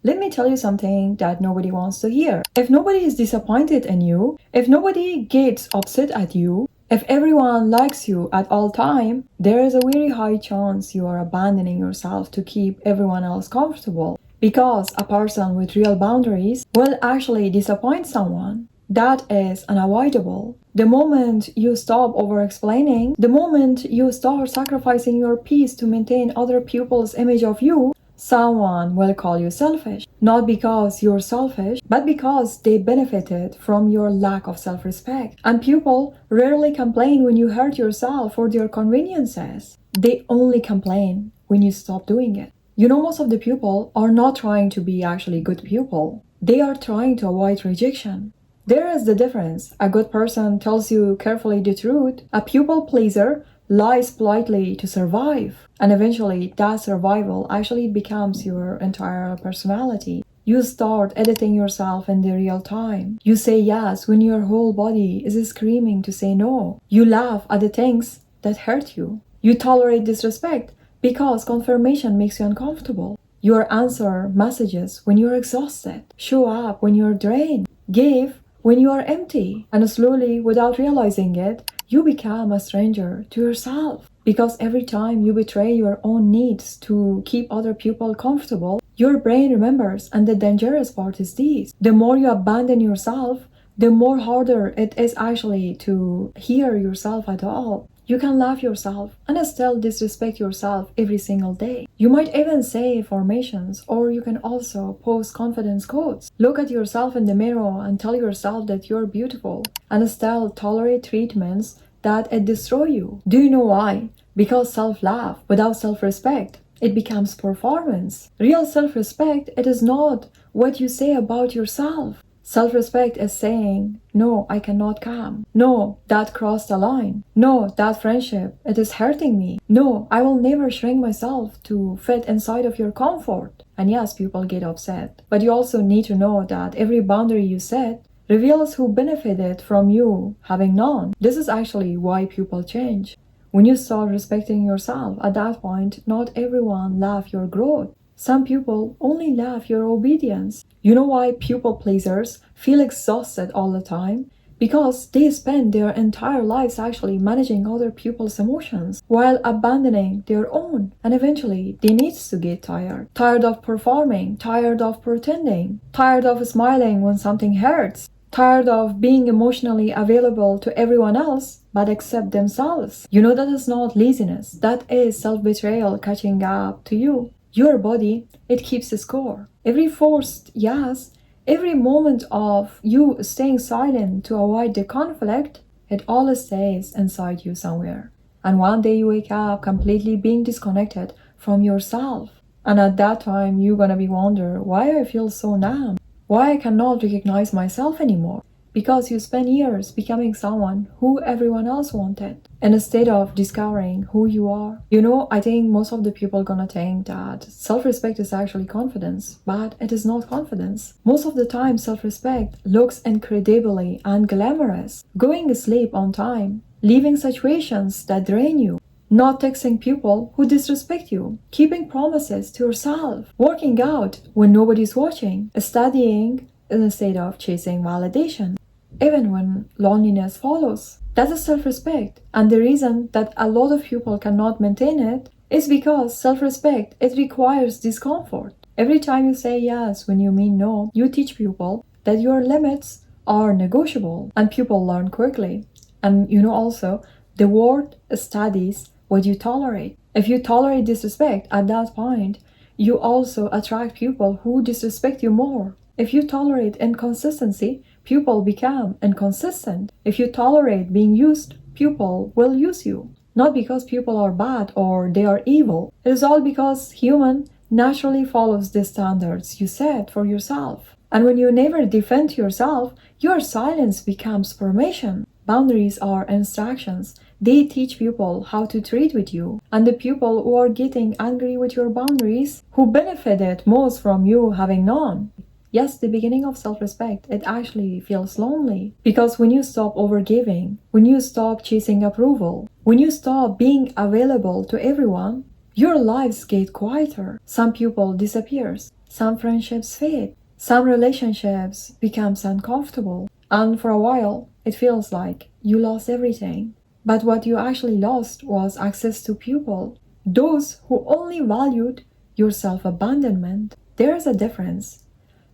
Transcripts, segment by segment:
Let me tell you something that nobody wants to hear. If nobody is disappointed in you, if nobody gets upset at you, if everyone likes you at all time, there is a very high chance you are abandoning yourself to keep everyone else comfortable. Because a person with real boundaries will actually disappoint someone. That is unavoidable. The moment you stop over-explaining, the moment you start sacrificing your peace to maintain other people's image of you, someone will call you selfish. Not because you're selfish, but because they benefited from your lack of self-respect. And people rarely complain when you hurt yourself for their conveniences. They only complain when you stop doing it. You know, most of the people are not trying to be actually good people. They are trying to avoid rejection. There is the difference. A good person tells you carefully the truth. A people pleaser lies politely to survive. And eventually, that survival actually becomes your entire personality. You start editing yourself in the real time. You say yes when your whole body is screaming to say no. You laugh at the things that hurt you. You tolerate disrespect because confirmation makes you uncomfortable. You answer messages when you're exhausted. Show up when you're drained. Give when you are empty. And slowly, without realizing it, you become a stranger to yourself. Because every time you betray your own needs to keep other people comfortable, your brain remembers, and the dangerous part is this. The more you abandon yourself, the more harder it is actually to hear yourself at all. You can love yourself and still disrespect yourself every single day. You might even say affirmations, or you can also post confidence quotes. Look at yourself in the mirror and tell yourself that you're beautiful, and still tolerate treatments that destroy you. Do you know why? Because self-love without self-respect, it becomes performance. Real self-respect, it is not what you say about yourself. Self-respect is saying, no, I cannot come. No, that crossed a line. No, that friendship, it is hurting me. No, I will never shrink myself to fit inside of your comfort. And yes, people get upset. But you also need to know that every boundary you set reveals who benefited from you having none. This is actually why people change. When you start respecting yourself, at that point, not everyone loves your growth. Some people only love your obedience. You know why people pleasers feel exhausted all the time? Because they spend their entire lives actually managing other people's emotions while abandoning their own. And eventually, they need to get tired. Tired of performing, tired of pretending, tired of smiling when something hurts, tired of being emotionally available to everyone else but except themselves. You know that is not laziness. That is self-betrayal catching up to you. Your body, it keeps a score. Every forced yes, every moment of you staying silent to avoid the conflict, it all stays inside you somewhere. And one day you wake up completely being disconnected from yourself. And at that time, you're gonna be wonder why I feel so numb, why I cannot recognize myself anymore. Because you spent years becoming someone who everyone else wanted, instead of discovering who you are. You know, I think most of the people gonna think that self-respect is actually confidence, but it is not confidence. Most of the time, self-respect looks incredibly unglamorous. Going to sleep on time, leaving situations that drain you, not texting people who disrespect you, keeping promises to yourself, working out when nobody's watching, studying instead of chasing validation, even when loneliness follows. That is self-respect. And the reason that a lot of people cannot maintain it is because self-respect, it requires discomfort. Every time you say yes when you mean no, you teach people that your limits are negotiable, and people learn quickly. And you know also, the world studies what you tolerate. If you tolerate disrespect, at that point, you also attract people who disrespect you more. If you tolerate inconsistency, people become inconsistent. If you tolerate being used, people will use you. Not because people are bad or they are evil. It is all because human naturally follows the standards you set for yourself. And when you never defend yourself, your silence becomes permission. Boundaries are instructions. They teach people how to treat with you. And the people who are getting angry with your boundaries, who benefited most from you having none. Yes, the beginning of self-respect, it actually feels lonely. Because when you stop overgiving, when you stop chasing approval, when you stop being available to everyone, your lives get quieter. Some people disappears. some friendships fade, some relationships becomes uncomfortable, and for a while it feels like you lost everything. But what you actually lost was access to people, those who only valued your self-abandonment. There is a difference.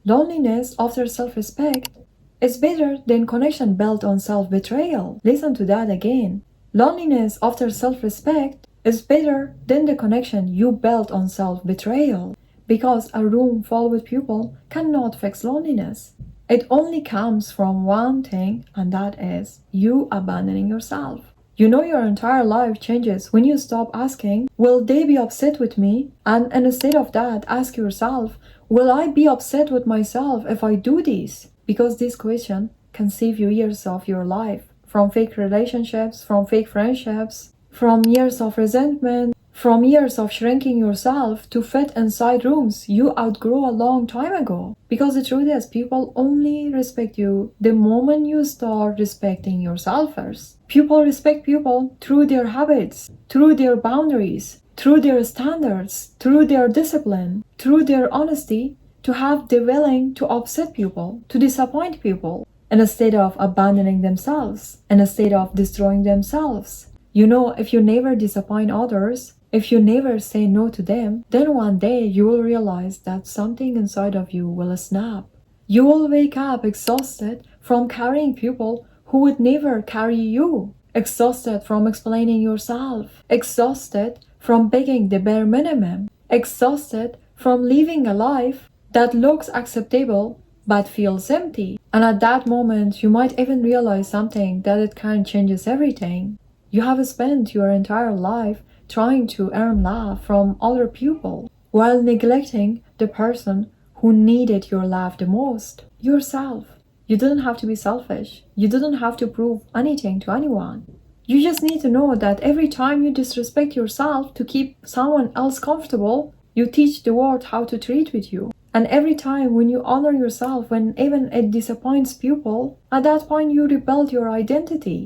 Loneliness after self-respect is better than connection built on self-betrayal. Listen to that again. Loneliness after self-respect is better than the connection you built on self-betrayal. Because a room full with people cannot fix loneliness. It only comes from one thing, and that is you abandoning yourself. You know your entire life changes when you stop asking, will they be upset with me? And instead of that, ask yourself, will I be upset with myself if I do this? Because this question can save you years of your life. From fake relationships, from fake friendships, from years of resentment, from years of shrinking yourself to fit inside rooms you outgrew a long time ago. Because the truth is, people only respect you the moment you start respecting yourself first. People respect people through their habits, through their boundaries, through their standards, through their discipline, through their honesty, to have the willing to upset people, to disappoint people, instead of abandoning themselves, instead of destroying themselves. You know, if you never disappoint others, if you never say no to them, then one day you will realize that something inside of you will snap. You will wake up exhausted from carrying people who would never carry you, exhausted from explaining yourself, exhausted from begging the bare minimum, exhausted from living a life that looks acceptable but feels empty. And at that moment, you might even realize something, that it kind of changes everything. You have spent your entire life trying to earn love from other people while neglecting the person who needed your love the most, yourself. You didn't have to be selfish. You didn't have to prove anything to anyone. You just need to know that every time you disrespect yourself to keep someone else comfortable, you teach the world how to treat with you. And every time when you honor yourself, when even it disappoints people, at that point you rebuild your identity.